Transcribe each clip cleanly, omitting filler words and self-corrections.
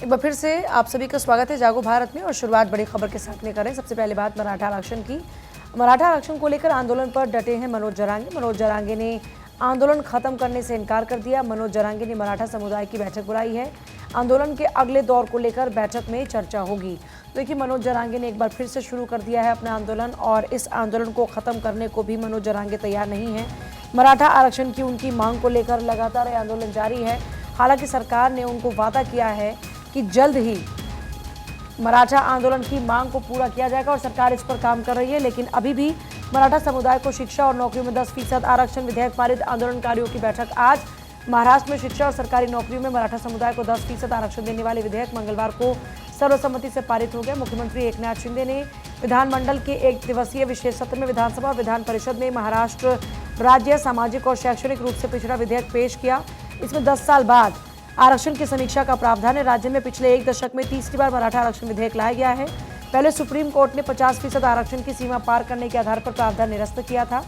एक बार फिर से आप सभी का स्वागत है जागो भारत में और शुरुआत बड़ी खबर के साथ में करें। सबसे पहले बात मराठा आरक्षण की। मराठा आरक्षण को लेकर आंदोलन पर डटे हैं मनोज जरांगे। मनोज जरांगे ने आंदोलन खत्म करने से इनकार कर दिया। मनोज जरांगे ने मराठा समुदाय की बैठक बुलाई है। आंदोलन के अगले दौर को लेकर बैठक में चर्चा होगी। देखिए, मनोज जरांगे ने एक बार फिर से शुरू कर दिया है अपना आंदोलन और इस आंदोलन को खत्म करने को भी मनोज जरांगे तैयार नहीं है। मराठा आरक्षण की उनकी मांग को लेकर लगातार ये आंदोलन जारी है। हालांकि सरकार ने उनको वादा किया है कि जल्द ही मराठा आंदोलन की मांग को पूरा किया जाएगा और सरकार इस पर काम कर रही है। लेकिन अभी भी मराठा समुदाय को शिक्षा और नौकरियों में 10% आरक्षण विधेयक पारित। आंदोलनकारियों की बैठक आज। महाराष्ट्र में शिक्षा और सरकारी नौकरियों में मराठा समुदाय को 10% आरक्षण देने वाले विधेयक मंगलवार को सर्वसम्मति से पारित हो गया। मुख्यमंत्री एकनाथ शिंदे ने विधानमंडल के 1 दिवसीय विशेष सत्र में विधानसभा और विधान परिषद में महाराष्ट्र राज्य सामाजिक और शैक्षणिक रूप से पिछड़ा विधेयक पेश किया। इसमें 10 साल बाद आरक्षण की समीक्षा का प्रावधान है। राज्य में पिछले 1 दशक में तीसरी बार मराठा आरक्षण विधेयक लाया गया है। पहले सुप्रीम कोर्ट ने 50% आरक्षण की सीमा पार करने के आधार पर प्रावधान निरस्त किया था।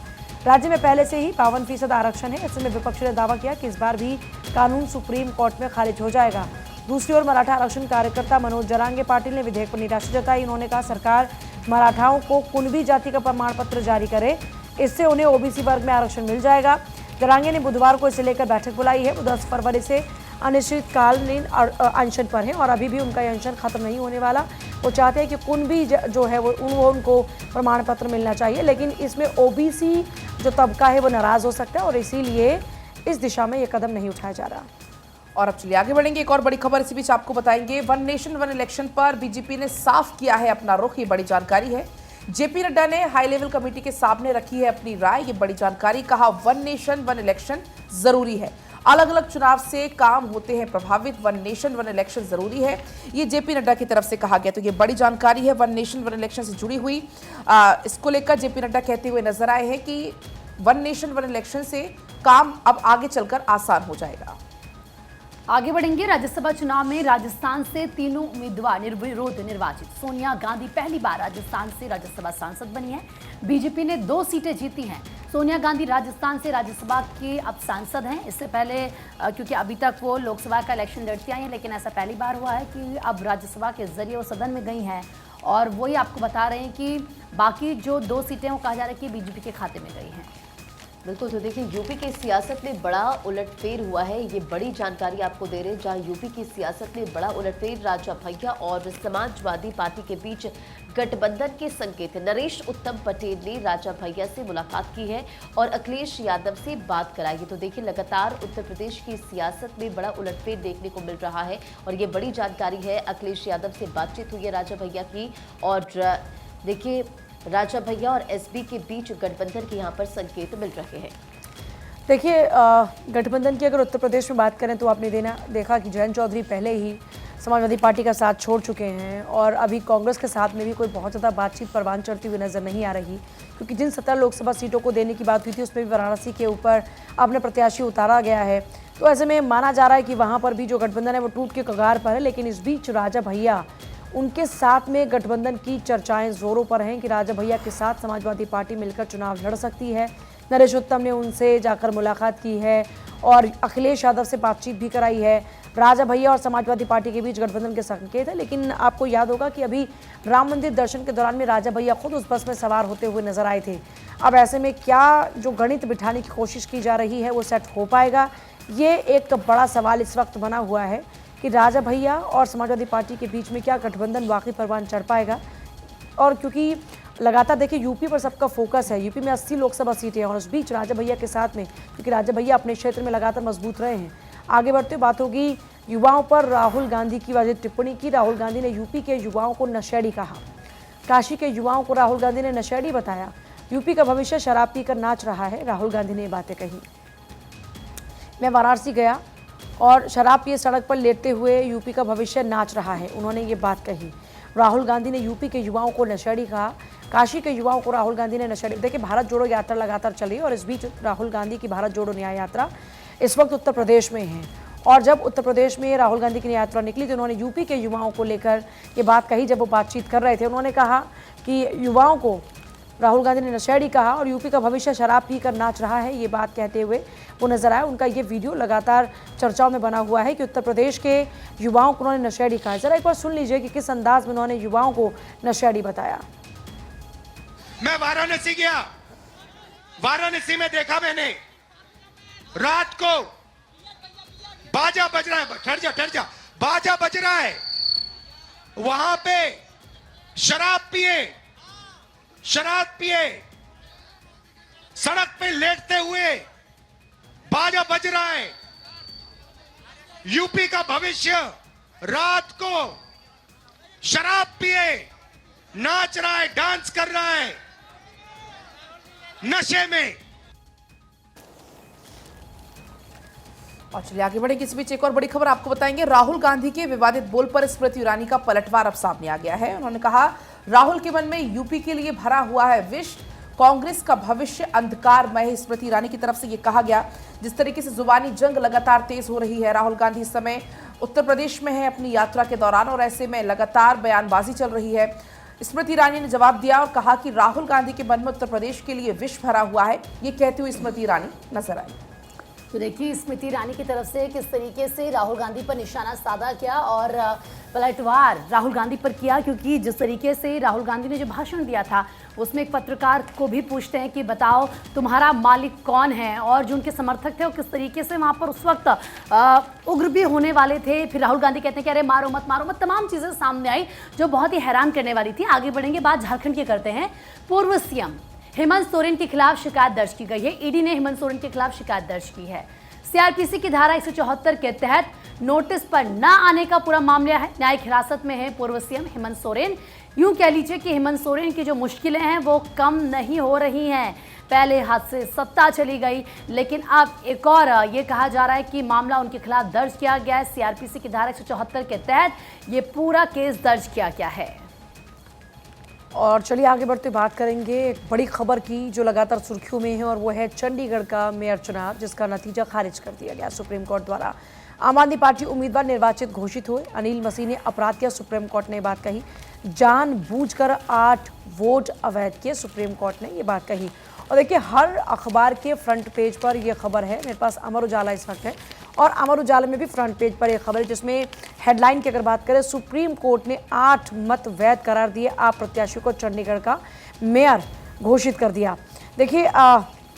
राज्य में पहले से ही 52% आरक्षण है। ऐसे में विपक्ष ने दावा किया कि इस बार भी कानून सुप्रीम कोर्ट में खारिज हो जाएगा। दूसरी ओर मराठा आरक्षण कार्यकर्ता मनोज जरांगे पाटिल ने विधेयक पर निराशा जताई। उन्होंने कहा, सरकार मराठाओं को कुणबी जाति का प्रमाण पत्र जारी करे, इससे उन्हें ओबीसी वर्ग में आरक्षण मिल जाएगा। जरांगे ने बुधवार को इसे लेकर बैठक बुलाई है। वो 10 फरवरी से अनिश्चितकालीन अनशन पर है और अभी भी उनका अनशन खत्म नहीं होने वाला। वो चाहते हैं कि कुणबी जो है वो उनको प्रमाण पत्र मिलना चाहिए, लेकिन इसमें ओबीसी जो तबका है वो नाराज हो सकता है और इसीलिए इस दिशा में ये कदम नहीं उठाया जा रहा। और अब चलिए आगे बढ़ेंगे। एक और बड़ी खबर इसी बीच आपको बताएंगे। वन नेशन वन इलेक्शन पर बीजेपी ने साफ किया है अपना रुख। ये बड़ी जानकारी है। जेपी नड्डा ने हाई लेवल कमेटी के सामने रखी है अपनी राय। ये बड़ी जानकारी। कहा, वन नेशन वन इलेक्शन जरूरी है। अलग अलग चुनाव से काम होते हैं प्रभावित, वन नेशन वन इलेक्शन जरूरी है। ये जेपी नड्डा की तरफ से कहा गया। तो ये बड़ी जानकारी है वन नेशन वन इलेक्शन से जुड़ी हुई। इसको लेकर जेपी नड्डा कहते हुए नजर आए हैं कि वन नेशन वन इलेक्शन से काम अब आगे चलकर आसान हो जाएगा। आगे बढ़ेंगे। राज्यसभा चुनाव में राजस्थान से तीनों उम्मीदवार निर्विरोध निर्वाचित। सोनिया गांधी पहली बार राजस्थान से राज्यसभा सांसद बनी है। बीजेपी ने 2 सीटें जीती हैं। सोनिया गांधी राजस्थान से राज्यसभा के अब सांसद हैं। इससे पहले क्योंकि अभी तक वो लोकसभा का इलेक्शन लड़ती आई हैं, लेकिन ऐसा पहली बार हुआ है कि अब राज्यसभा के जरिए वो सदन में गई हैं। और वही आपको बता रहे हैं कि बाकी जो 2 सीटें वो कहा जा रहा है कि बीजेपी के खाते में गई हैं। बिल्कुल। तो देखिए, यूपी की सियासत में बड़ा उलटफेर हुआ है। ये बड़ी जानकारी आपको दे रहे हैं, जहां यूपी की सियासत में बड़ा उलटफेर। राजा भैया और समाजवादी पार्टी के बीच गठबंधन के संकेत। नरेश उत्तम पटेल ने राजा भैया से मुलाकात की है और अखिलेश यादव से बात कराई है। तो देखिए, लगातार उत्तर प्रदेश की सियासत में बड़ा उलटफेर देखने को मिल रहा है और ये बड़ी जानकारी है। अखिलेश यादव से बातचीत हुई है राजा भैया की और देखिए, राजा भैया और एसपी के बीच गठबंधन के यहाँ पर संकेत मिल रहे हैं। देखिए, गठबंधन की अगर उत्तर प्रदेश में बात करें तो आपने देखा कि जयंत चौधरी पहले ही समाजवादी पार्टी का साथ छोड़ चुके हैं और अभी कांग्रेस के साथ में भी कोई बहुत ज़्यादा बातचीत परवान चढ़ती हुई नज़र नहीं आ रही, क्योंकि जिन 17 लोकसभा सीटों को देने की बात हुई थी उसमें भी वाराणसी के ऊपर अपने प्रत्याशी उतारा गया है। तो ऐसे में माना जा रहा है कि वहाँ पर भी जो गठबंधन है वो टूट के कगार पर है। लेकिन इस बीच राजा भैया, उनके साथ में गठबंधन की चर्चाएं जोरों पर हैं कि राजा भैया के साथ समाजवादी पार्टी मिलकर चुनाव लड़ सकती है। नरेश उत्तम ने उनसे जाकर मुलाकात की है और अखिलेश यादव से बातचीत भी कराई है। राजा भैया और समाजवादी पार्टी के बीच गठबंधन के संकेत है। लेकिन आपको याद होगा कि अभी राम मंदिर दर्शन के दौरान में राजा भैया खुद उस बस में सवार होते हुए नजर आए थे। अब ऐसे में क्या जो गणित बिठाने की कोशिश की जा रही है वो सेट हो पाएगा, ये एक बड़ा सवाल इस वक्त बना हुआ है कि राजा भैया और समाजवादी पार्टी के बीच में क्या गठबंधन वाकई परवान चढ़ पाएगा। और क्योंकि लगातार देखिए यूपी पर सबका फोकस है, यूपी में 80 लोकसभा सीटें हैं और उस बीच राजा भैया के साथ में, क्योंकि राजा भैया अपने क्षेत्र में लगातार मजबूत रहे हैं। आगे बढ़ते बात होगी युवाओं पर। राहुल गांधी की वाजिब टिप्पणी की। राहुल गांधी ने यूपी के युवाओं को नशेड़ी कहा। काशी के युवाओं को राहुल गांधी ने नशेड़ी बताया। यूपी का भविष्य शराब पीकर नाच रहा है, राहुल गांधी ने ये बातें कही। मैं वाराणसी गया और शराब पिए सड़क पर लेटते हुए यूपी का भविष्य नाच रहा है, उन्होंने ये बात कही। राहुल गांधी ने यूपी के युवाओं को नशेड़ी कहा। काशी के युवाओं को राहुल गांधी ने नशेड़ी। देखिए, भारत जोड़ो यात्रा लगातार चली और इस बीच राहुल गांधी की भारत जोड़ो न्याय यात्रा इस वक्त उत्तर प्रदेश में है। और जब उत्तर प्रदेश में राहुल गांधी की यात्रा निकली तो उन्होंने यूपी के युवाओं को लेकर ये बात कही। जब वो बातचीत कर रहे थे, उन्होंने कहा कि युवाओं को राहुल गांधी ने नशेड़ी कहा और यूपी का भविष्य शराब पीकर नाच रहा है, ये बात कहते हुए वो नजर आए। उनका ये वीडियो लगातार चर्चाओं में बना हुआ है कि उत्तर प्रदेश के युवाओं को उन्होंने नशेड़ी कहा। जरा एक बार सुन लीजिए कि किस अंदाज में उन्होंने युवाओं को नशेड़ी बताया। मैं वाराणसी गया, वाराणसी में देखा मैंने रात को बाजा बज रहा है, ठहर जा, बाजा बज रहा है, वहां पे शराब पिए सड़क पे लेटते हुए बाजा बज रहा है। यूपी का भविष्य रात को शराब पिए नाच रहा है, डांस कर रहा है नशे में। और चलिए आगे बढ़ेंगे। इस बीच एक और बड़ी खबर आपको बताएंगे। राहुल गांधी के विवादित बोल पर स्मृति ईरानी का पलटवार अब सामने आ गया है। उन्होंने कहा, राहुल के मन में यूपी के लिए भरा हुआ है विष, कांग्रेस का भविष्य अंधकारमय। स्मृति ईरानी की तरफ से ये कहा गया। जिस तरीके से जुबानी जंग लगातार तेज हो रही है, राहुल गांधी इस समय उत्तर प्रदेश में है अपनी यात्रा के दौरान और ऐसे में लगातार बयानबाजी चल रही है। स्मृति ईरानी ने जवाब दिया और कहा कि राहुल गांधी के मन में उत्तर प्रदेश के लिए विष भरा हुआ है। ये कहते हुए स्मृति ईरानी नजर आई। तो देखिए स्मृति ईरानी की तरफ से किस तरीके से राहुल गांधी पर निशाना साधा किया और पलटवार राहुल गांधी पर किया, क्योंकि जिस तरीके से राहुल गांधी ने जो भाषण दिया था उसमें एक पत्रकार को भी पूछते हैं कि बताओ तुम्हारा मालिक कौन है, और जो उनके समर्थक थे वो किस तरीके से वहाँ पर उस वक्त उग्र भी होने वाले थे। फिर राहुल गांधी कहते हैं कि अरे मारो मत, तमाम चीज़ें सामने आई जो बहुत ही हैरान करने वाली थी। आगे बढ़ेंगे, बात झारखंड की करते हैं। पूर्व सीएम हेमंत सोरेन के खिलाफ शिकायत दर्ज की गई है। ईडी ने हेमंत सोरेन के खिलाफ शिकायत दर्ज की है। सीआरपीसी की धारा 174 के तहत नोटिस पर न आने का पूरा मामला है। न्यायिक हिरासत में है पूर्व सीएम हेमंत सोरेन। यूं कह लीजिए कि हेमंत सोरेन की जो मुश्किलें हैं वो कम नहीं हो रही हैं। पहले हाथ से सत्ता चली गई, लेकिन अब एक और ये कहा जा रहा है कि मामला उनके खिलाफ दर्ज किया गया है। सीआरपीसी की धारा 174 के तहत ये पूरा केस दर्ज किया गया है। और चलिए आगे बढ़ते बात करेंगे एक बड़ी खबर की जो लगातार सुर्खियों में है, और वो है चंडीगढ़ का मेयर चुनाव, जिसका नतीजा खारिज कर दिया गया सुप्रीम कोर्ट द्वारा। आम आदमी पार्टी उम्मीदवार निर्वाचित घोषित हुए। अनिल मसीह ने अपराध किया, सुप्रीम कोर्ट ने ये बात कही। जानबूझकर 8 वोट अवैध किए, सुप्रीम कोर्ट ने ये बात कही। और देखिए हर अखबार के फ्रंट पेज पर यह खबर है। मेरे पास अमर उजाला इस वक्त है और अमर उजाला में भी फ्रंट पेज पर यह खबर है, जिसमें हेडलाइन की अगर बात करें, सुप्रीम कोर्ट ने 8 मत वैध करार दिए, आप प्रत्याशियों को चंडीगढ़ का मेयर घोषित कर दिया। देखिए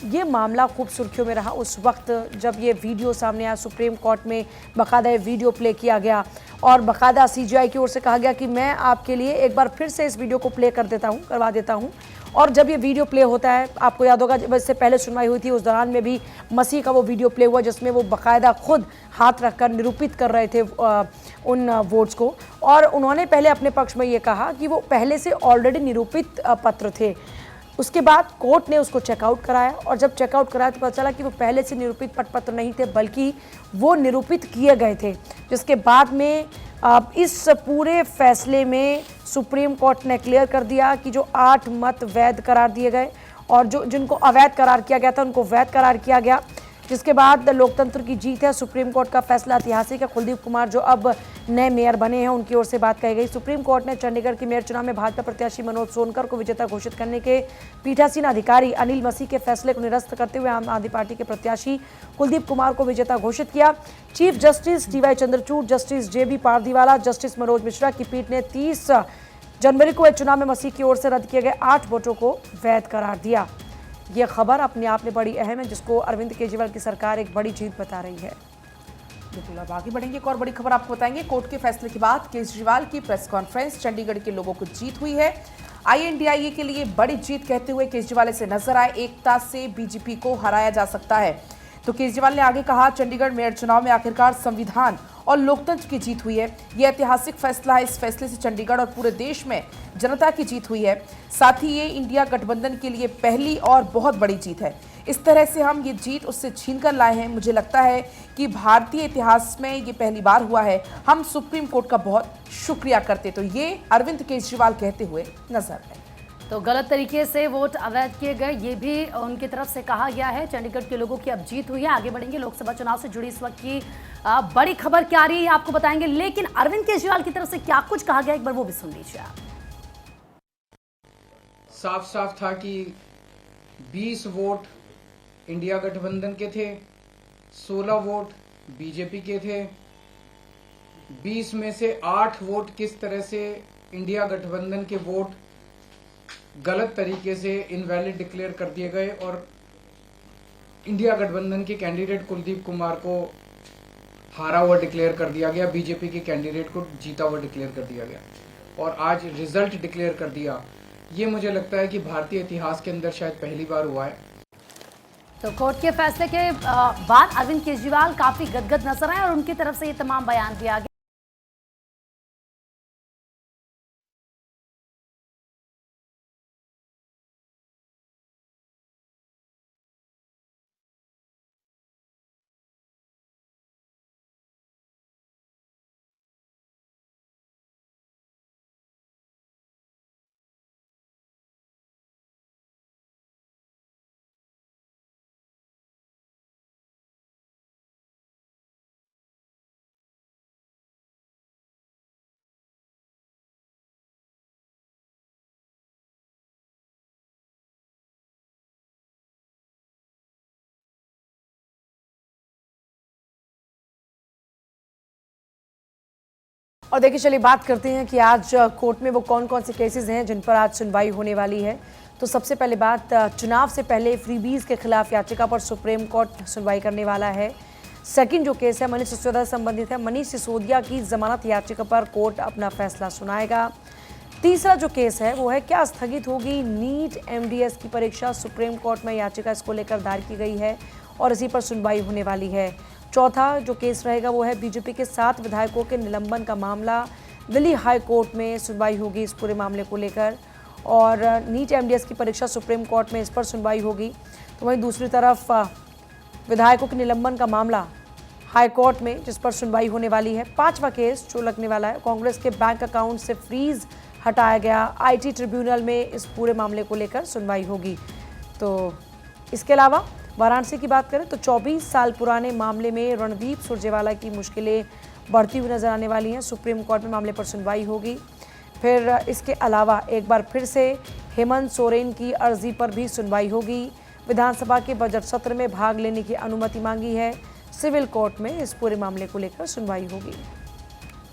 ये मामला खूब सुर्खियों में रहा उस वक्त जब ये वीडियो सामने आया। सुप्रीम कोर्ट में बाकायदा ये वीडियो प्ले किया गया और बाकायदा सीजीआई की ओर से कहा गया कि मैं आपके लिए एक बार फिर से इस वीडियो को प्ले करवा देता हूँ। और जब ये वीडियो प्ले होता है, आपको याद होगा जब इससे पहले सुनवाई हुई थी उस दौरान में भी मसीह का वो वीडियो प्ले हुआ, जिसमें वो बाकायदा खुद हाथ रखकर निरूपित कर रहे थे उन वोट्स को। और उन्होंने पहले अपने पक्ष में ये कहा कि वो पहले से ऑलरेडी निरूपित पत्र थे। उसके बाद कोर्ट ने उसको चेकआउट कराया और जब चेकआउट कराया तो पता चला कि वो पहले से निरूपित पत्र नहीं थे, बल्कि वो निरूपित किए गए थे। जिसके बाद में इस पूरे फैसले में सुप्रीम कोर्ट ने क्लियर कर दिया कि जो 8 मत वैध करार दिए गए और जिनको अवैध करार किया गया था उनको वैध करार किया गया। जिसके बाद लोकतंत्र की जीत है। सुप्रीम कोर्ट का फैसला ऐतिहासिक है। कुलदीप कुमार जो अब नए मेयर बने हैं उनकी ओर से बात कही गई। सुप्रीम कोर्ट ने चंडीगढ़ के मेयर चुनाव में भाजपा प्रत्याशी मनोज सोनकर को विजेता घोषित करने के पीठासीन अधिकारी अनिल मसीह के फैसले को निरस्त करते हुए आम आदमी पार्टी के प्रत्याशी कुलदीप कुमार को विजेता घोषित किया। Chief justice T Y. Chandrachud, justice J B. Pardiwala, justice Manoj Mishra की पीठ ने 30 जनवरी को चुनाव में मसीह की ओर से रद्द किए गए 8 वोटों को वैध करार दिया। ये खबर अपने आप में बड़ी अहम है, जिसको अरविंद केजरीवाल की सरकार एक बड़ी जीत बता रही है। बिल्कुल, अब आगे बढ़ेंगे। एक और बड़ी खबर आपको बताएंगे। कोर्ट के फैसले के बाद केजरीवाल की प्रेस कॉन्फ्रेंस, चंडीगढ़ के लोगों को जीत हुई है। INDIA के लिए बड़ी जीत कहते हुए केजरीवाल से नजर आए। एकता से बीजेपी को हराया जा सकता है। तो केजरीवाल ने आगे कहा, चंडीगढ़ मेयर चुनाव में आखिरकार संविधान और लोकतंत्र की जीत हुई है। यह ऐतिहासिक फैसला है। इस फैसले से चंडीगढ़ और पूरे देश में जनता की जीत हुई है। साथ ही ये इंडिया गठबंधन के लिए पहली और बहुत बड़ी जीत है। इस तरह से हम ये जीत उससे छीन कर लाए हैं। मुझे लगता है कि भारतीय इतिहास में ये पहली बार हुआ है। हम सुप्रीम कोर्ट का बहुत शुक्रिया करते। तो ये अरविंद केजरीवाल कहते हुए नजर आए। तो गलत तरीके से वोट अवैध किए गए, ये भी उनकी तरफ से कहा गया है। चंडीगढ़ के लोगों की अब जीत हुई है। आगे बढ़ेंगे। लोकसभा चुनाव से जुड़ी इस वक्त की बड़ी खबर क्या आ रही है आपको बताएंगे, लेकिन अरविंद केजरीवाल की तरफ से क्या कुछ कहा गया एक बार वो भी सुन लीजिए आप। साफ साफ था कि 20 वोट इंडिया गठबंधन के थे, 16 वोट बीजेपी के थे। 20 में से 8 वोट किस तरह से इंडिया गठबंधन के वोट गलत तरीके से इनवैलिड डिक्लेयर कर दिए गए और इंडिया गठबंधन के कैंडिडेट कुलदीप कुमार को हारा हुआ डिक्लेयर कर दिया गया, बीजेपी के कैंडिडेट को जीता हुआ डिक्लेयर कर दिया गया और आज रिजल्ट डिक्लेयर कर दिया। ये मुझे लगता है कि भारतीय इतिहास के अंदर शायद पहली बार हुआ है। तो कोर्ट के फैसले के बाद अरविंद केजरीवाल काफी गदगद नजर आए और उनकी तरफ से ये तमाम बयान दिया गया। और देखिए चलिए बात करते हैं कि आज कोर्ट में वो कौन कौन से केसेस हैं जिन पर आज सुनवाई होने वाली है। तो सबसे पहले बात, चुनाव से पहले फ्रीबीज के खिलाफ याचिका पर सुप्रीम कोर्ट सुनवाई करने वाला है। सेकंड जो केस है मनीष सिसोदिया से संबंधित है। मनीष सिसोदिया की जमानत याचिका पर कोर्ट अपना फैसला सुनाएगा। तीसरा जो केस है वो है क्या स्थगित होगी नीट MDS की परीक्षा। सुप्रीम कोर्ट में याचिका इसको लेकर दायर की गई है और इसी पर सुनवाई होने वाली है। चौथा जो केस रहेगा वो है बीजेपी के 7 विधायकों के निलंबन का मामला। दिल्ली हाई कोर्ट में सुनवाई होगी इस पूरे मामले को लेकर और नीट MDS की परीक्षा सुप्रीम कोर्ट में इस पर सुनवाई होगी। तो वहीं दूसरी तरफ विधायकों के निलंबन का मामला हाई कोर्ट में जिस पर सुनवाई होने वाली है। पांचवा केस जो लगने वाला है कांग्रेस के बैंक अकाउंट से फ्रीज हटाया गया। IT ट्रिब्यूनल में इस पूरे मामले को लेकर सुनवाई होगी। तो इसके अलावा वाराणसी की बात करें तो 24 साल पुराने मामले में रणदीप सुरजेवाला की मुश्किलें बढ़ती हुई नजर आने वाली हैं। सुप्रीम कोर्ट में मामले पर सुनवाई होगी। फिर इसके अलावा एक बार फिर से हेमंत सोरेन की अर्जी पर भी सुनवाई होगी। विधानसभा के बजट सत्र में भाग लेने की अनुमति मांगी है। सिविल कोर्ट में इस पूरे मामले को लेकर सुनवाई होगी।